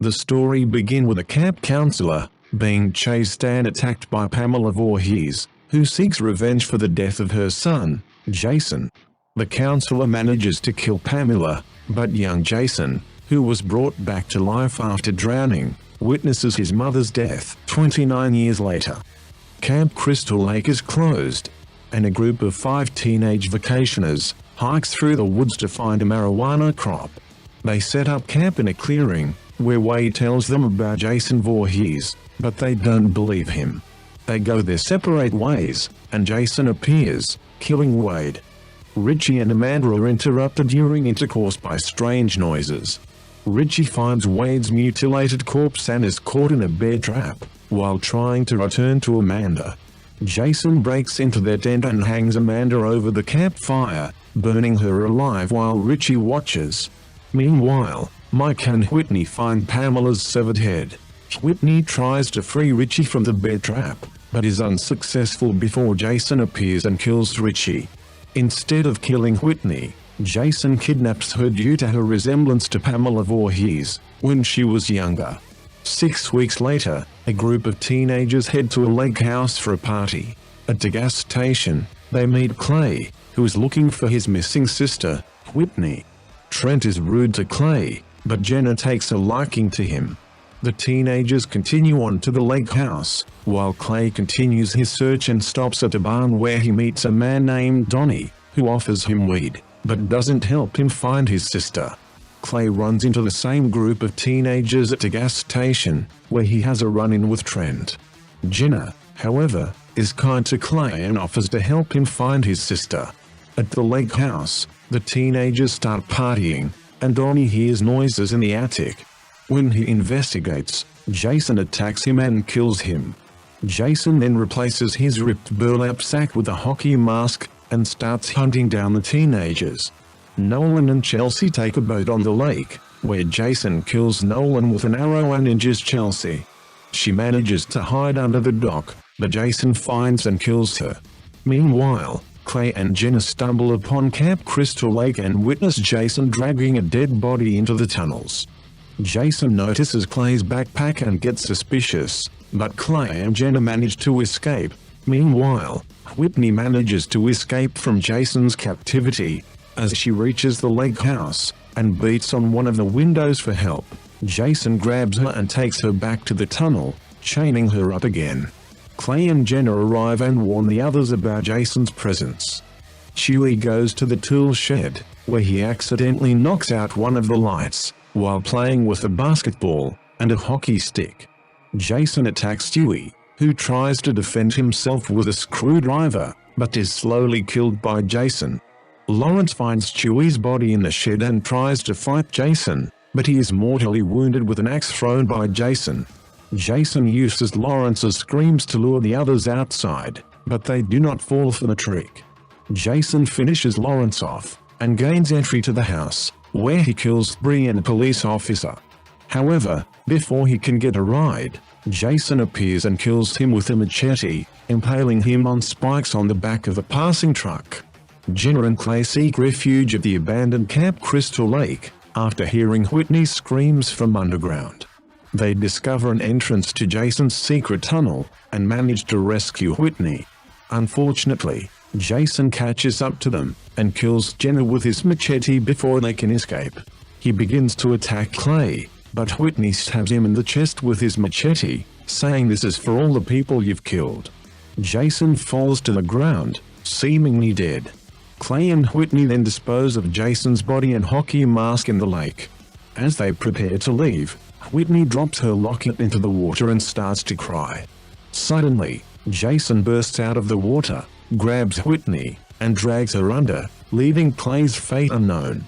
The story begins with a camp counselor being chased and attacked by Pamela Voorhees, who seeks revenge for the death of her son, Jason. The counselor manages to kill Pamela, but young Jason, who was brought back to life after drowning, witnesses his mother's death 29 years later. Camp Crystal Lake is closed, and a group of 5 teenage vacationers hikes through the woods to find a marijuana crop. They set up camp in a clearing, where Wade tells them about Jason Voorhees, but they don't believe him. They go their separate ways, and Jason appears, killing Wade. Richie and Amanda are interrupted during intercourse by strange noises. Richie finds Wade's mutilated corpse and is caught in a bear trap, while trying to return to Amanda. Jason breaks into their tent and hangs Amanda over the campfire, burning her alive while Richie watches. Meanwhile, Mike and Whitney find Pamela's severed head. Whitney tries to free Richie from the bear trap, but is unsuccessful before Jason appears and kills Richie. Instead of killing Whitney, Jason kidnaps her due to her resemblance to Pamela Voorhees when she was younger. 6 weeks later, a group of teenagers head to a lake house for a party. At the gas station, they meet Clay, who is looking for his missing sister, Whitney. Trent is rude to Clay, but Jenna takes a liking to him. The teenagers continue on to the lake house, while Clay continues his search and stops at a barn where he meets a man named Donnie, who offers him weed, but doesn't help him find his sister. Clay runs into the same group of teenagers at the gas station, where he has a run-in with Trent. Jenna, however, is kind to Clay and offers to help him find his sister. At the lake house, the teenagers start partying, and Donnie hears noises in the attic. When he investigates, Jason attacks him and kills him. Jason then replaces his ripped burlap sack with a hockey mask and starts hunting down the teenagers. Nolan and Chelsea take a boat on the lake, where Jason kills Nolan with an arrow and injures Chelsea. She manages to hide under the dock, but Jason finds and kills her. Meanwhile, Clay and Jenna stumble upon Camp Crystal Lake and witness Jason dragging a dead body into the tunnels. Jason notices Clay's backpack and gets suspicious, but Clay and Jenna manage to escape. Meanwhile, Whitney manages to escape from Jason's captivity. As she reaches the lake house and beats on one of the windows for help, Jason grabs her and takes her back to the tunnel, chaining her up again. Clay and Jenna arrive and warn the others about Jason's presence. Chewie goes to the tool shed, where he accidentally knocks out one of the lights, while playing with a basketball and a hockey stick. Jason attacks Chewie, who tries to defend himself with a screwdriver, but is slowly killed by Jason. Lawrence finds Chewie's body in the shed and tries to fight Jason, but he is mortally wounded with an axe thrown by Jason. Jason uses Lawrence's screams to lure the others outside, but they do not fall for the trick. Jason finishes Lawrence off and gains entry to the house, where he kills 3 and a police officer. However, before he can get a ride, Jason appears and kills him with a machete, impaling him on spikes on the back of a passing truck. Jenna and Clay seek refuge at the abandoned Camp Crystal Lake, after hearing Whitney's screams from underground. They discover an entrance to Jason's secret tunnel, and manage to rescue Whitney. Unfortunately, Jason catches up to them, and kills Jenna with his machete before they can escape. He begins to attack Clay, but Whitney stabs him in the chest with his machete, saying this is for all the people you've killed. Jason falls to the ground, seemingly dead. Clay and Whitney then dispose of Jason's body and hockey mask in the lake. As they prepare to leave, Whitney drops her locket into the water and starts to cry. Suddenly, Jason bursts out of the water, grabs Whitney, and drags her under, leaving Clay's fate unknown.